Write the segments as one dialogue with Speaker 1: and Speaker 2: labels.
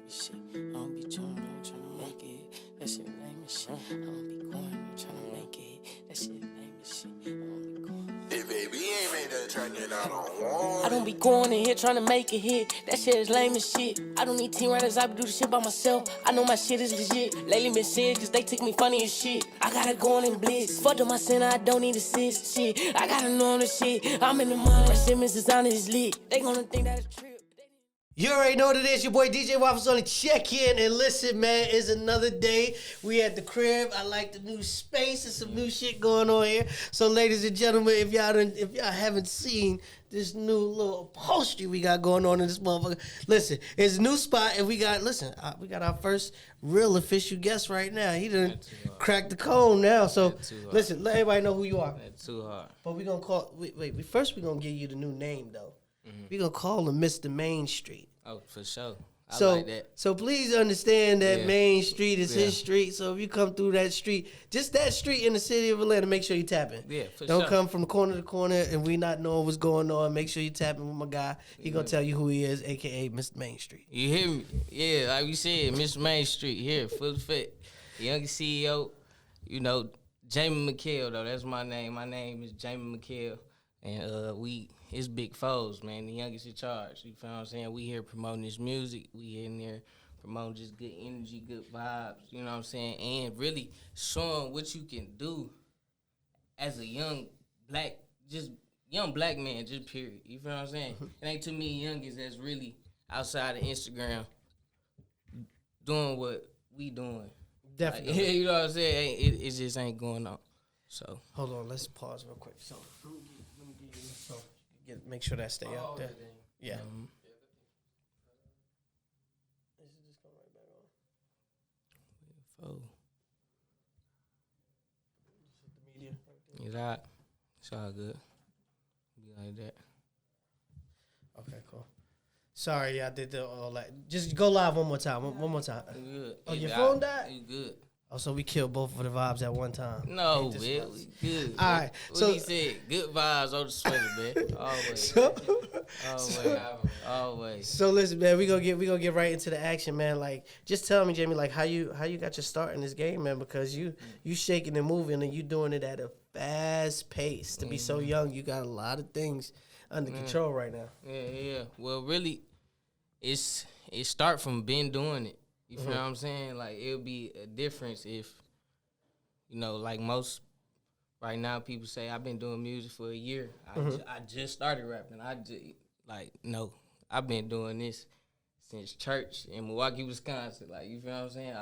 Speaker 1: shit. I don't be trying to make it. That shit lame as shit. I don't be going trying to make it. That shit lame as shit. I don't be going.
Speaker 2: Hey baby, you ain't made that turn it out on one.
Speaker 1: I don't be going in here trying to make it hit. That shit is lame as shit. I don't need team riders, I be do the shit by myself. I know my shit is legit. Lately been sick, cause they took me funny as shit. I gotta go on in blitz. Fuck up my center, I don't need assist. Shit, I gotta know on the shit. I'm in the mud. My Simmons design is lit. They gonna think that it's trip.
Speaker 3: You already know what it is. Your boy DJ Waffles on the check-in. And listen, man, it's another day. We at the crib. I like the new space. There's some new shit going on here. So, ladies and gentlemen, if y'all haven't seen this new little upholstery we got going on in this motherfucker, listen, it's a new spot, and we got our first real official guest right now. He done cracked the cone now. So, listen, let everybody know who you are.
Speaker 4: That's too hard.
Speaker 3: But we gonna call. First we gonna give you the new name though. We gonna call him Mr. Main Street.
Speaker 4: Oh, for sure. I
Speaker 3: So,
Speaker 4: like that.
Speaker 3: so please understand that
Speaker 4: Yeah.
Speaker 3: Main Street is
Speaker 4: Yeah.
Speaker 3: his street. So if you come through that street, just that street in the city of Atlanta, make sure you tap in.
Speaker 4: Yeah, for
Speaker 3: Don't
Speaker 4: sure.
Speaker 3: come from corner to corner and we not knowing what's going on. Make sure you tap in with my guy. He gonna tell you who he is, aka Mr. Main Street.
Speaker 4: You hear me? Yeah, like we said, Mr. Main Street here, full effect. Youngest CEO, you know, Jaemin Miquel, though. That's my name. My name is Jaemin Miquel. And it's big foes, man. The youngest in charge. You feel what I'm saying? We here promoting this music. We in there promoting just good energy, good vibes. You know what I'm saying? And really showing what you can do as a young black man, just period. You feel what I'm saying? It ain't too many youngins that's really outside of Instagram doing what we doing.
Speaker 3: Definitely.
Speaker 4: Like, you know what I'm saying? It just ain't going on. So
Speaker 3: Hold on, let's pause real quick. So let me give you this. So make sure that stay up there. Yeah. This is just come right back on.
Speaker 4: oh,
Speaker 3: The media.
Speaker 4: it's all, it's all good. Be like that.
Speaker 3: Okay, cool. Sorry, I did all that. Just go live one more time. One more time.
Speaker 4: You good?
Speaker 3: Oh, your
Speaker 4: Yeah,
Speaker 3: phone died?
Speaker 4: You good?
Speaker 3: Oh, so we killed both of the vibes at one time.
Speaker 4: No,
Speaker 3: Ain't this
Speaker 4: man,
Speaker 3: nuts?
Speaker 4: we good.
Speaker 3: All right,
Speaker 4: What
Speaker 3: so-
Speaker 4: he said, good vibes on the sweater, man. Always, always.
Speaker 3: So listen, man, we gonna get right into the action, man. Like, just tell me, Jamie, like how you got your start in this game, man? Because you shaking and moving and you doing it at a fast pace. To be so young, you got a lot of things under control right now.
Speaker 4: Yeah. Well, really, it start from been doing it. You feel what I'm saying? Like, it'll be a difference if, you know, like most right now people say, I've been doing music for a year. I just started rapping. No, I've been doing this since church in Milwaukee, Wisconsin. Like, you feel what I'm saying?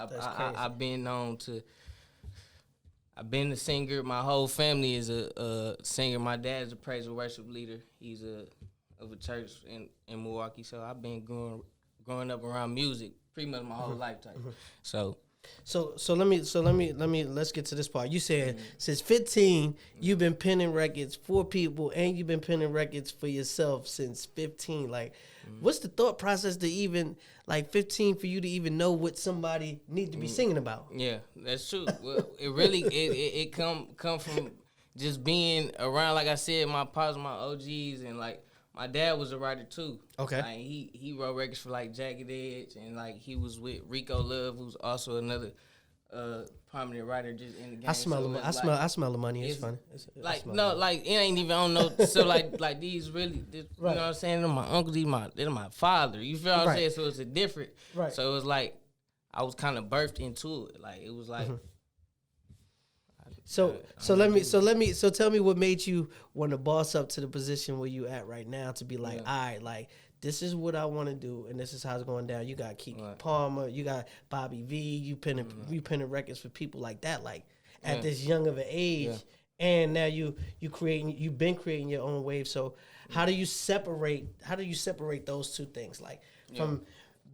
Speaker 4: I've been a singer. My whole family is a singer. My dad is a praise and worship leader. He's of a church in Milwaukee. So I've been growing up around music pretty much my whole lifetime. So
Speaker 3: Let's get to this part. You said since 15 you've been penning records for people and you've been penning records for yourself since 15. Like, what's the thought process to even 15 for you to even know what somebody need to be singing about?
Speaker 4: yeah, that's true. Well, it really it come from just being around. Like I said, my pops, my OGs, and like my dad was a writer too.
Speaker 3: Okay.
Speaker 4: Like he wrote records for like Jagged Edge, and like he was with Rico Love, who's also another prominent writer just in the game.
Speaker 3: I smell the money. It's funny.
Speaker 4: It ain't even on no. So like these really, you know what I'm saying? They're my uncle, they're my father. You feel what I'm saying? So it's a different.
Speaker 3: Right.
Speaker 4: So it was like I was kind of birthed into it. Like it was like.
Speaker 3: So tell me what made you want to boss up to the position where you at right now to be like, all right, like this is what I want to do and this is how it's going down. You got Keke Palmer, you got Bobby V, you penning records for people like that, like at this young of an age, and now you've been creating your own wave. So how do you separate those two things, like from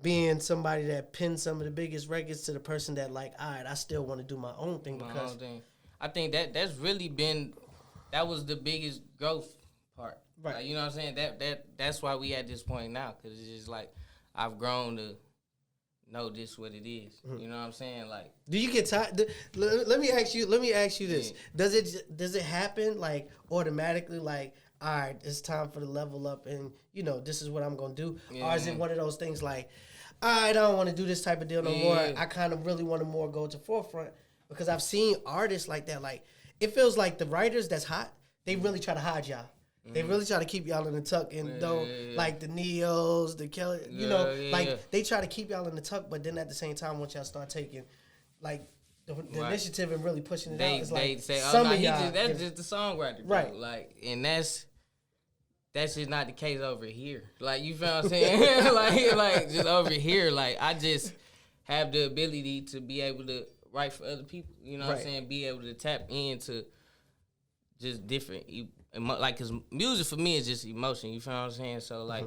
Speaker 3: being somebody that pinned some of the biggest records to the person that like, all right, I still want to do my own thing because.
Speaker 4: I think that's really that was the biggest growth part.
Speaker 3: Right.
Speaker 4: Like, you know what I'm saying? That's why we at this point now, because it's just like I've grown to know this what it is. You know what I'm saying? Like,
Speaker 3: do you get tired? Let me ask you this: Does it happen like automatically? Like, all right, it's time for the level up, and this is what I'm gonna do. Or is it one of those things like, I don't want to do this type of deal no more.
Speaker 4: Yeah.
Speaker 3: I kind of really want to more go to forefront because I've seen artists like that. Like, it feels like the writers that's hot, they really try to hide y'all. They really try to keep y'all in the tuck, and like the Neos, the Kelly, they try to keep y'all in the tuck, but then at the same time, once y'all start taking, like, the initiative and really pushing it out, it's like
Speaker 4: say,
Speaker 3: some of y'all,
Speaker 4: that's just the songwriter, bro.
Speaker 3: Right?
Speaker 4: Like, and that's just not the case over here. Like, you feel what I'm saying? like just over here, like, I just have the ability to be able to write for other people. You know what I'm saying? Be able to tap into just different. Like, cause music for me is just emotion. You feel what I'm saying? So like,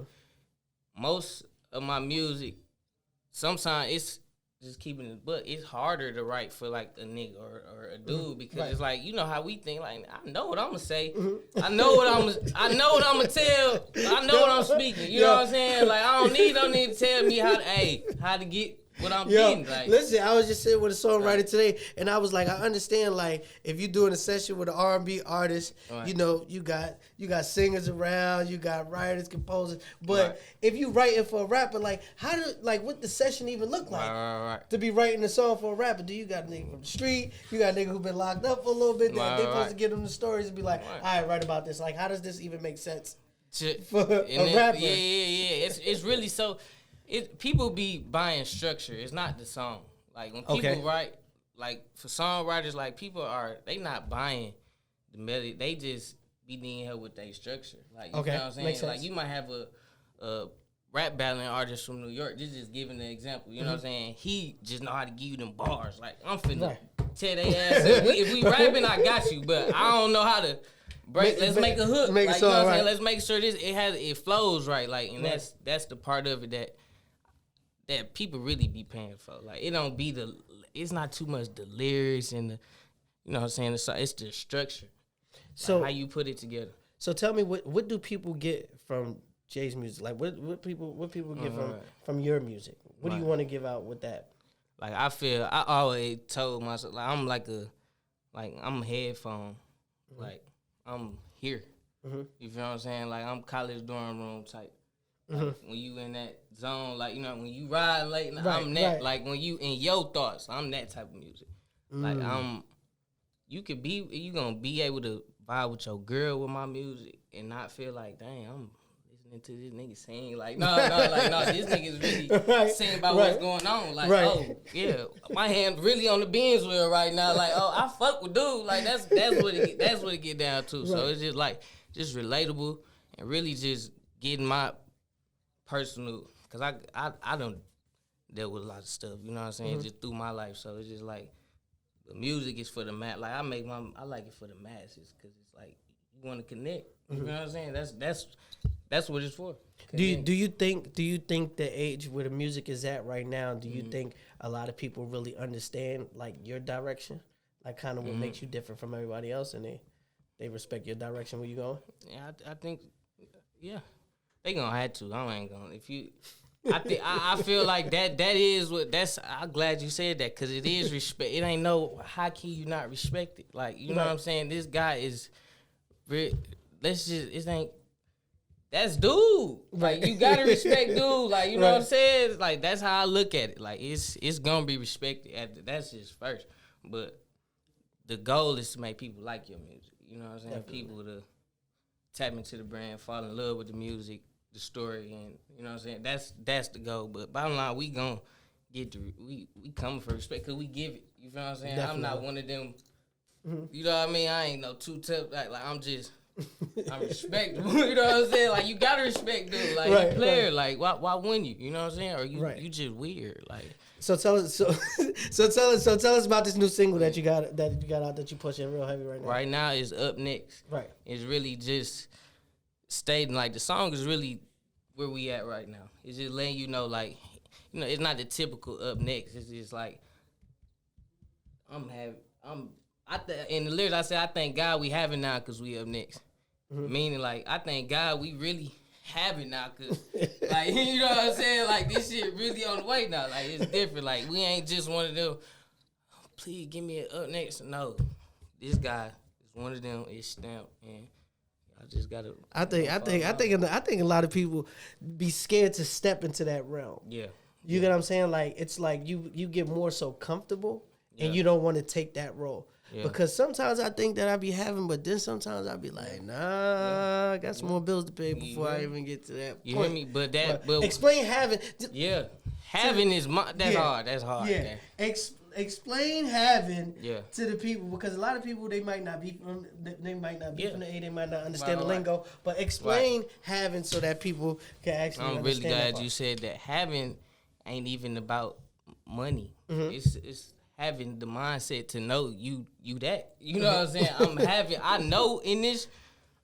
Speaker 4: most of my music, sometimes it's just keeping it, but it's harder to write for like a nigga or a dude because it's like, you know how we think. Like, I know what I'm gonna say. I know what I'm gonna tell. I know what I'm speaking. You know what I'm saying? Like, I don't need to tell me how to get what I'm getting. Like,
Speaker 3: listen, I was just sitting with a songwriter today, and I was like, I understand, like, if you're doing a session with an R&B artist, you know, you got singers around, you got writers, composers, but if you writing for a rapper, like, what the session even look like to be writing a song for a rapper? Do you got a nigga from the street? You got a nigga who been locked up for a little bit? They supposed to give them the stories and be like, all right, write about this. Like, how does this even make sense for a rapper?
Speaker 4: Yeah. It's really so. People be buying structure. It's not the song. Like, when people write, like, for songwriters, like, they not buying the melody. They just be needing help with their structure. Like, you know what I'm saying?
Speaker 3: Makes sense.
Speaker 4: Like, you might have a rap battling artist from New York. This is giving an example. You know what I'm saying? He just know how to give you them bars. Like, I'm finna tear they ass. If we rapping, I got you. But I don't know how to break. Let's make a hook. Like, you know what I'm saying? Let's make sure it flows right. Like, and that's the part of it that people really be paying for. Like, it's not too much the lyrics and the, you know what I'm saying? It's the structure. So, like, how you put it together.
Speaker 3: So tell me, what do people get from Jay's music? Like, what people get from your music? What do you want to give out with that?
Speaker 4: Like, I always told myself, like, I'm I'm a headphone. Like, I'm here. You feel what I'm saying? Like, I'm college dorm room type. Like, when you in that zone, like, you know, when you ride late, I'm that. Like, when you in your thoughts, I'm that type of music. Like, you gonna be able to vibe with your girl with my music and not feel like, dang, I'm listening to this nigga sing. Like, no, this nigga's really singing about what's going on. Like, oh, yeah, my hand really on the Benz wheel right now. Like, oh, I fuck with dude. Like, that's what it get down to. So it's just like, just relatable and really just getting my personal, because I don't deal with a lot of stuff, you know what I'm saying, just through my life. So it's just like, the music is for the like, I like it for the masses, because it's like, you want to connect, you know what I'm saying? That's what it's for. Do
Speaker 3: you think the age where the music is at right now, do you think a lot of people really understand, like, your direction, like, kind of what makes you different from everybody else, and they respect your direction where you going?
Speaker 4: Yeah, I think, yeah. They gonna have to. I ain't gonna. I feel like that is what. I'm glad you said that, because it is respect. It ain't how can you not respect it? Like, you know what I'm saying? This guy is. That's dude. Like, you gotta respect dude. Like, you know what I'm saying? Like, that's how I look at it. Like, it's gonna be respected. That's just first. But the goal is to make people like your music. You know what I'm saying? Definitely. People to tap into the brand, fall in love with the music, the story, and, you know what I'm saying? That's the goal. But bottom line, we gonna get we coming for respect, because we give it. You feel what I'm saying? Definitely. I'm not one of them, you know what I mean? I ain't no too tough. Like, I'm respectable. You know what I'm saying? Like, you gotta respect dude. Like, you player. Like, why wouldn't you? You know what I'm saying? Or you just weird. Like,
Speaker 3: so tell us about this new single that you got out that you pushing real heavy right now.
Speaker 4: Right now is Up Next. Right. It's really just stating, like, the song is really where we at right now. It's just letting you know, like, you know, it's not the typical Up Next. It's just like, in the lyrics I say, I thank God we have it now because we up next. Meaning, like, I thank God we really have it now, because, like, you know what I'm saying? Like, this shit really on the way now. Like, it's different. Like, we ain't just one of them, please give me an Up Next. No, this guy is one of them. It's stamped, and I just gotta. I think
Speaker 3: a lot of people be scared to step into that realm.
Speaker 4: Yeah.
Speaker 3: You get what I'm saying? Like it's like you get more so comfortable and you don't want to take that role. Yeah. Because sometimes I think that I be having, but then sometimes I be like, nah, I got some more bills to pay before I even get to that point.
Speaker 4: You hear me? But
Speaker 3: explain having.
Speaker 4: Yeah, having is that's hard. That's hard.
Speaker 3: Yeah, explain having to the people, because a lot of people they might not be from the A, they might not understand the lingo. But explain having so that people can actually understand. I'm really glad
Speaker 4: you said that. Having ain't even about money. It's having the mindset to know you that. You know what I'm saying?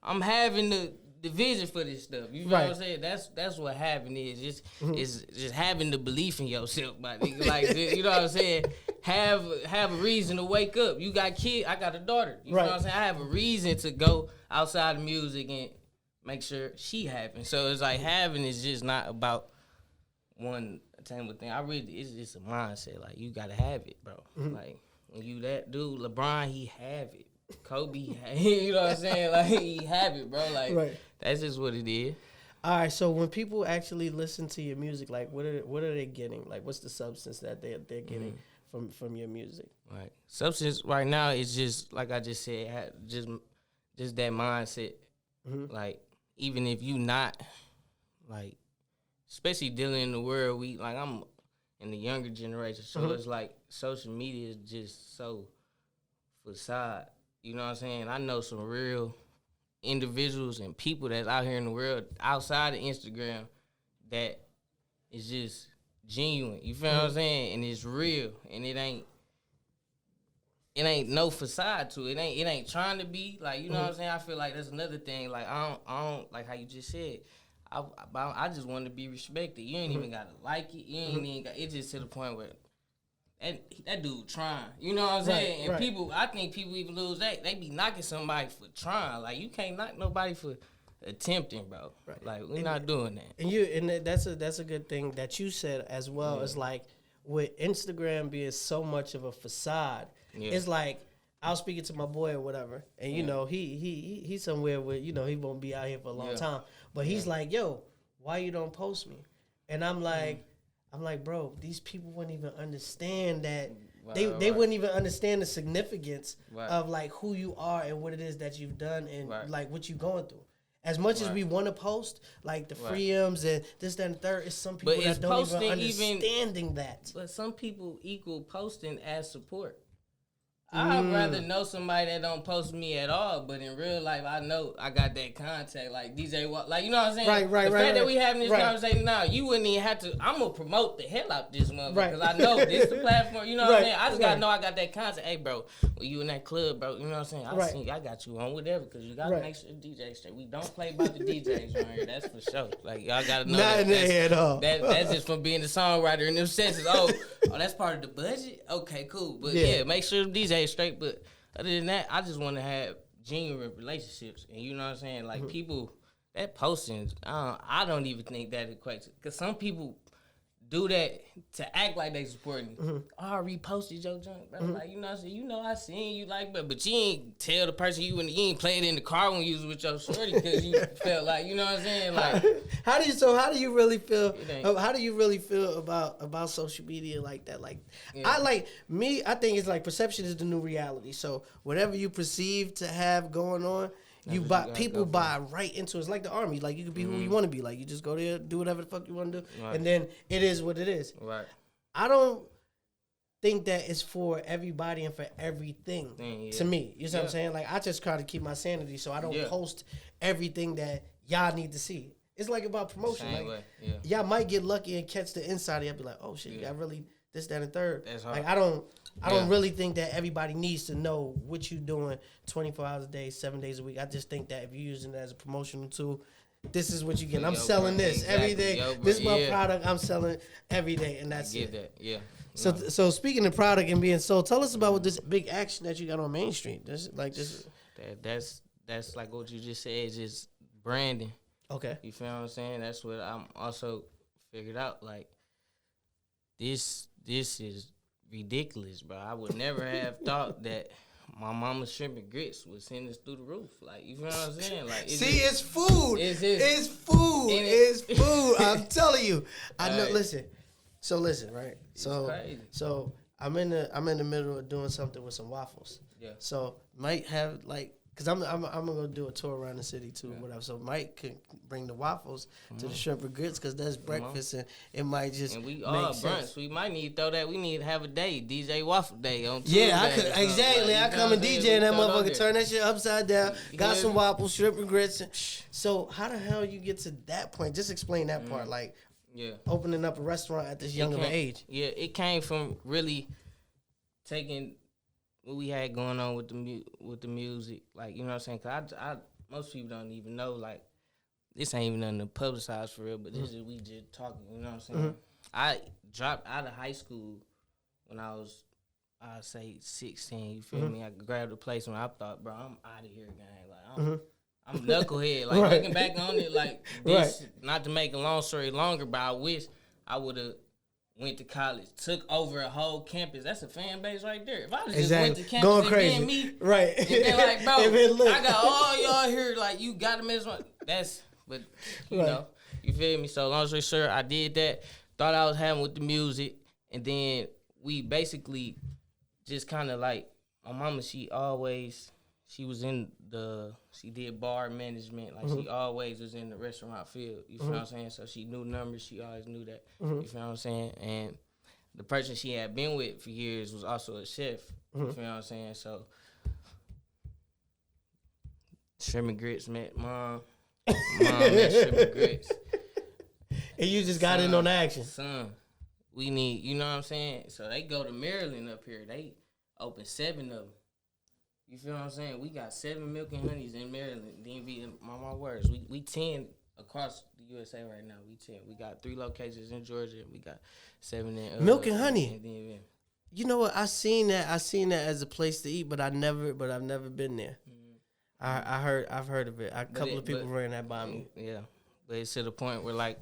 Speaker 4: I'm having the vision for this stuff. You know what I'm saying? That's what having is. Just having the belief in yourself, my nigga. Like, you know what I'm saying? Have a reason to wake up. You got kids, I got a daughter. You know what I'm saying? I have a reason to go outside of music and make sure she happy. So it's like having is just not about one attainable thing. It's just a mindset. Like, you gotta have it, bro. Like, when you that dude, LeBron, he have it. Kobe, you know what I'm saying? Like, he have it, bro. Like, that's just what it is.
Speaker 3: All right, so when people actually listen to your music, like, what are they getting? Like, what's the substance that they're getting from your music?
Speaker 4: Right. Substance right now is just, like I just said, just that mindset. Like, even if you not, like, especially dealing in the world, I'm in the younger generation, so it's like social media is just so facade. You know what I'm saying? I know some real individuals and people that's out here in the world outside of Instagram that is just genuine. You feel what I'm saying? And it's real, and it ain't no facade to it. It ain't trying to be, like, you know what I'm saying? I feel like that's another thing. Like, I don't like how you just said. I just want to be respected. You ain't even gotta like it. You ain't even got. It's just to the point where that dude trying. You know what I'm saying? And people, I think people even lose that. They be knocking somebody for trying. Like, you can't knock nobody for attempting, bro. Like, we're not doing that.
Speaker 3: And that's a good thing that you said as well. It's like, with Instagram being so much of a facade, it's like, I was speaking to my boy or whatever, and you know he's somewhere where, you know, he won't be out here for a long time, but he's like, yo, why you don't post me? And I'm like, bro, these people wouldn't even understand that. They wouldn't even understand the significance of, like, who you are and what it is that you've done and like what you're going through. As much as we want to post, like, the freedoms and this, that, and the third, it's some people that don't even understanding that.
Speaker 4: But some people equal posting as support. I'd rather know somebody that don't post me at all, but in real life, I know I got that contact, like DJ Waffles. Like, you know what I'm saying? The fact that we having this conversation now, you wouldn't even have to. I'm gonna promote the hell out this motherfucker because I know this the platform. You know what I'm saying? I just gotta know I got that contact. Hey, bro, when you in that club, bro, you know what I'm saying? I got you on whatever, because you gotta make sure the DJ straight. We don't play about the DJs right here. That's for sure. Like, y'all gotta know
Speaker 3: not that. At all.
Speaker 4: That's just from being the songwriter in them senses. Oh, that's part of the budget. Okay, cool. But yeah, make sure the DJs straight. But other than that, I just want to have genuine relationships. And you know what I'm saying? Like, people, that posting, I don't even think that equates. Because some people do that to act like they supporting you. Oh, I reposted your junk, bro. Like, you know what I'm saying? You know I seen you, like, but you ain't tell the person you ain't play it in the car when you was with your shorty because you felt like, you know what I'm saying? Like,
Speaker 3: how do you really feel? How do you really feel about social media like that? Like, I think it's like perception is the new reality. So whatever you perceive to have going on, people buy right into it. It's like the army. Like, you can be who you want to be. Like, you just go there, do whatever the fuck you want to do, and then it is what it is.
Speaker 4: Right.
Speaker 3: I don't think that it's for everybody and for everything. To me, you know what I'm saying? Like, I just try to keep my sanity, so I don't post everything that y'all need to see. It's like about promotion. Y'all might get lucky and catch the inside. Y'all be like, oh shit, y'all really this, that, and third.
Speaker 4: That's hard.
Speaker 3: Like, I don't really think that everybody needs to know what you're doing 24 hours a day, 7 days a week. I just think that if you're using it as a promotional tool, this is what you get. I'm selling this every day. This is my product. I'm selling every day, and that's it.
Speaker 4: That. Yeah.
Speaker 3: So speaking of product and being sold, tell us about what this big action that you got on Main Street. That's like what you just said, is just branding. Okay.
Speaker 4: You feel what I'm saying? That's what I'm also figured out. Like, this is ridiculous, bro. I would never have thought that my mama's shrimp and grits would send us through the roof. Like, you feel what I'm saying? Like,
Speaker 3: it's food. It's food. It's food. I'm telling you. I know. Listen, So listen, right?
Speaker 4: It's crazy.
Speaker 3: So I'm in the middle of doing something with some waffles.
Speaker 4: Yeah.
Speaker 3: So might have like, cause I'm gonna do a tour around the city too, whatever. So Mike can bring the waffles to the shrimp and grits, cause that's breakfast, and it might just
Speaker 4: and we
Speaker 3: make
Speaker 4: all
Speaker 3: sense.
Speaker 4: brunch. We might need to throw that. We need to have a day, DJ Waffle Day on Tuesday.
Speaker 3: Yeah, I could exactly.
Speaker 4: Like,
Speaker 3: I come and DJ and that motherfucker, turn that shit upside down. Got
Speaker 4: Yeah.
Speaker 3: some waffles, shrimp and grits. So how the hell you get to that point? Just explain that part, like opening up a restaurant at this young of an age.
Speaker 4: Yeah, it came from really taking what we had going on with the music, like, you know what I'm saying? Cause I most people don't even know, like, this ain't even nothing to publicize for real, but this is we just talking, you know what I'm saying? I dropped out of high school when I was, I'd say 16, you feel me? I grabbed a place when I thought, bro, I'm out of here, gang. Like, I'm knucklehead. Like, looking back on it, like, this, not to make a long story longer, but I wish I would have went to college, took over a whole campus. That's a fan base right there. If I just went to campus
Speaker 3: going
Speaker 4: and
Speaker 3: crazy,
Speaker 4: being me,
Speaker 3: right?
Speaker 4: And then like, bro, I got all y'all here. Like, you got to miss one. That's, but you know, you feel me. So long story short, I did that. Thought I was having with the music, and then we basically just kind of like, my mama. She was in she did bar management. Like, she always was in the restaurant field. You feel what I'm saying? So she knew numbers. She always knew that. You feel what I'm saying? And the person she had been with for years was also a chef. You feel what I'm saying? So shrimp and grits met mom. Mom met shrimp and grits.
Speaker 3: And you just got in on the action.
Speaker 4: Son, we need, you know what I'm saying? So they go to Maryland up here. They open 7 of them. You feel what I'm saying? We got 7 Milk and Honeys in Maryland, DMV, my words. We 10 across the USA right now. We 10. We got 3 locations in Georgia. We got 7 in
Speaker 3: Milk and Honey.
Speaker 4: in DMV.
Speaker 3: You know what? I seen that as a place to eat, but I've never been there. I've heard of it. A couple of people ran that by me.
Speaker 4: Yeah, but it's to the point where like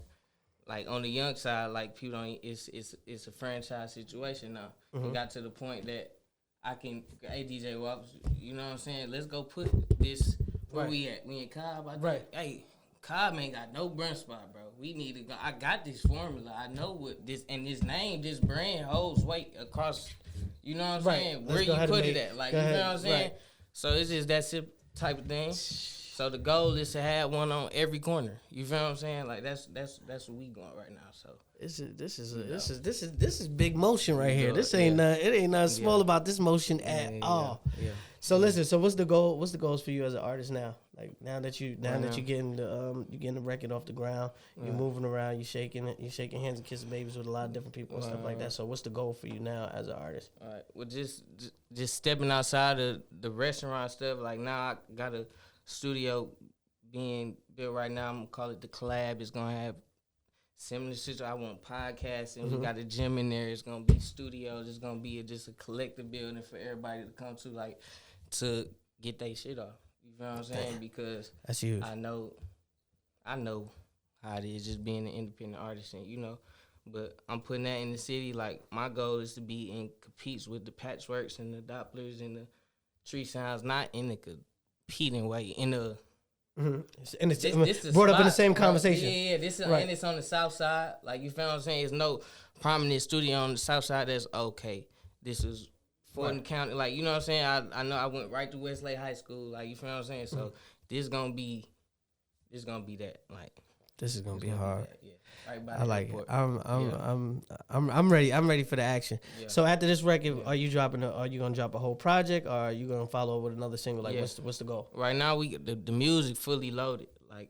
Speaker 4: on the young side, like people don't. It's a franchise situation now. It got to the point that I can, hey, DJ Waffles, you know what I'm saying? Let's go put this, where we at? We in Cobb? Hey, Cobb ain't got no brunch spot, bro. We need to go. I got this formula. I know what this, and this name, this brand holds weight across, you know what I'm saying? Where you put it at. Like, you know what I'm saying? So it's just that type of thing. So the goal is to have one on every corner. You feel what I'm saying? Like, that's what we going right now. So
Speaker 3: This is big motion right here. This ain't nothing small about this motion at all. Yeah. So listen, so what's the goal? What's the goals for you as an artist now? Like, now that you're getting the record off the ground, you're moving around, you're shaking hands and kissing babies with a lot of different people and stuff like that. So what's the goal for you now as an artist?
Speaker 4: All right. Well, just stepping outside of the restaurant stuff. Like, now I got a studio being built right now. I'm gonna call it The Collab. It's gonna have similar situation. I want podcasting. We got a gym in there. It's gonna be studios. It's gonna be just a collective building for everybody to come to, like, to get their shit off. You know what I'm saying? Because
Speaker 3: that's huge.
Speaker 4: I know how it is just being an independent artist, and you know. But I'm putting that in the city. Like, my goal is to be in competes with the Patchworks and the Dopplers and the Tree Sounds, not in the competing way, in the
Speaker 3: and it's brought up in the same conversation.
Speaker 4: Yeah, this is, and it's on the south side. Like, you feel what I'm saying? There's no prominent studio on the south side that's okay. This is Fulton County. Like, you know what I'm saying? I know I went right to Westlake High School. Like, you feel what I'm saying? So this gonna be that. Like,
Speaker 3: this is gonna be hard.
Speaker 4: Right by
Speaker 3: I like it. I'm ready. I'm ready for the action. Yeah. So after this record, are you gonna drop a whole project, or are you gonna follow up with another single? Like, what's the goal?
Speaker 4: Right now, the music fully loaded. Like,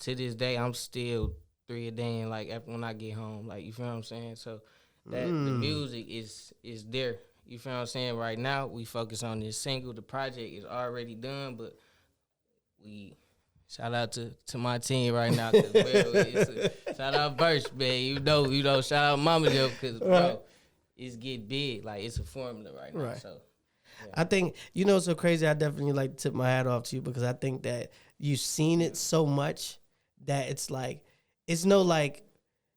Speaker 4: to this day, I'm still 3 a day, and like when I get home, like, you feel what I'm saying? So that the music is there. You feel what I'm saying? Right now, we focus on this single. The project is already done, but we. Shout out to my team right now. Shout out Burst, man. You know. Shout out Mama Joe, because bro, it's get big. Like, it's a formula right now. So
Speaker 3: I think, it's so crazy. I definitely like to tip my hat off to you, because I think that you've seen it so much that it's like, it's no, like,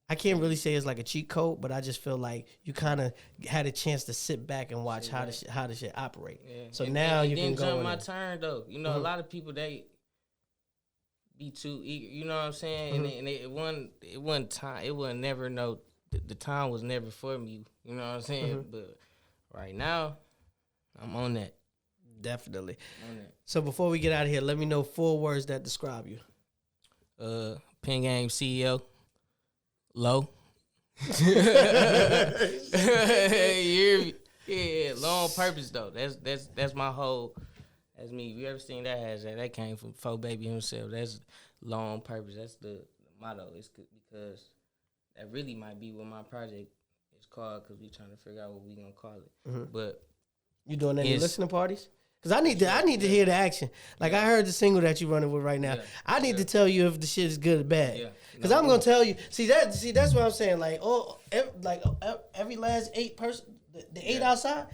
Speaker 3: I can't really say it's like a cheat code, but I just feel like you kind of had a chance to sit back and watch how the shit operate. Yeah. So now you can go.
Speaker 4: Jump my turn though. You know, a lot of people, they be too eager, you know what I'm saying? And it wasn't time. It was never no the time was never for me. You know what I'm saying? But right now, I'm on that.
Speaker 3: Definitely.
Speaker 4: On that.
Speaker 3: So before we get out of here, let me know 4 words that describe you.
Speaker 4: Pen Game CEO. Low. Yeah, long purpose though. That's my whole. That's me. You ever seen that hashtag? That came from Fo Baby himself. That's long purpose. That's the motto. It's because that really might be what my project is called. Because we trying to figure out what we gonna call it. But
Speaker 3: you doing any listening parties? Because I need to hear the action. Like I heard the single that you running with right now. I need to tell you if the shit is good or bad.
Speaker 4: Yeah.
Speaker 3: Because I'm gonna tell you. See that's what I'm saying. Like every last 8 person, the 8 outside,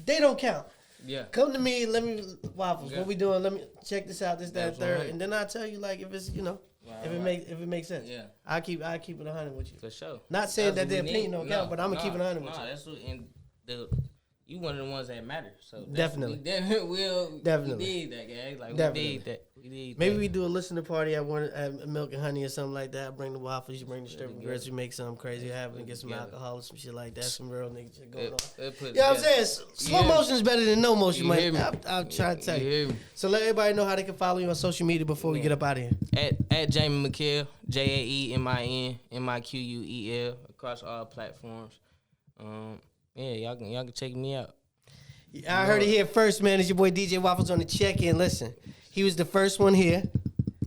Speaker 3: they don't count.
Speaker 4: Yeah.
Speaker 3: Come to me, let me Waffles.
Speaker 4: Yeah.
Speaker 3: What we doing? Let me check this out. This, that,
Speaker 4: That's
Speaker 3: third,
Speaker 4: right.
Speaker 3: and then I'll tell you like if it's if it makes sense.
Speaker 4: Yeah.
Speaker 3: I keep it 100 with you.
Speaker 4: For sure.
Speaker 3: Not saying
Speaker 4: That's
Speaker 3: that
Speaker 4: what
Speaker 3: their
Speaker 4: we
Speaker 3: opinion
Speaker 4: need.
Speaker 3: don't count, but I'm gonna keep it 100 with you.
Speaker 4: That's what you one of the ones that matter. So
Speaker 3: Definitely.
Speaker 4: we
Speaker 3: Definitely.
Speaker 4: need that, guy. Like
Speaker 3: Definitely.
Speaker 4: we need that.
Speaker 3: Maybe we do a listener party at Milk and Honey or something like that. I bring the waffles, you bring the stripper girls, you make something crazy happen, get some alcohol or some shit like that, some real nigga shit going on. You know what I'm saying? Slow motion is better than no motion, man. I'll try to tell you. So let everybody know how they can follow you on social media before we get up out of here.
Speaker 4: At Jaemin Miquel, JaeMin Miquel across all platforms. Y'all can check me out.
Speaker 3: I heard it here first, man. It's your boy DJ Waffles on the check-in. Listen, he was the first one here.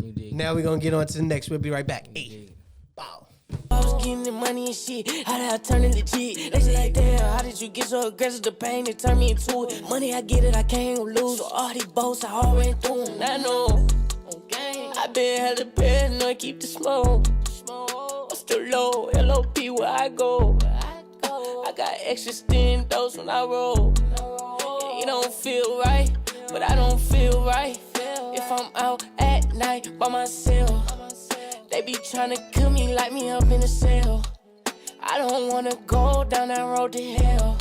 Speaker 4: You dig.
Speaker 3: Now we're going to get on to the next. We'll be right back. Hey. Bow.
Speaker 1: I was getting the money and shit. How did I turn it legit? They say like, damn, how did you get so aggressive? The pain that turned me into it. Money, I get it, I can't lose. So all these boats, I already through them. I know. Okay. I been hella paranoid, keep the smoke. I'm still low, LOP where I go. I got extra thin dose when I roll. It don't feel right, but I don't feel right. If I'm out at night by myself, they be tryna kill me, lock me up in a cell. I don't wanna go down that road to hell.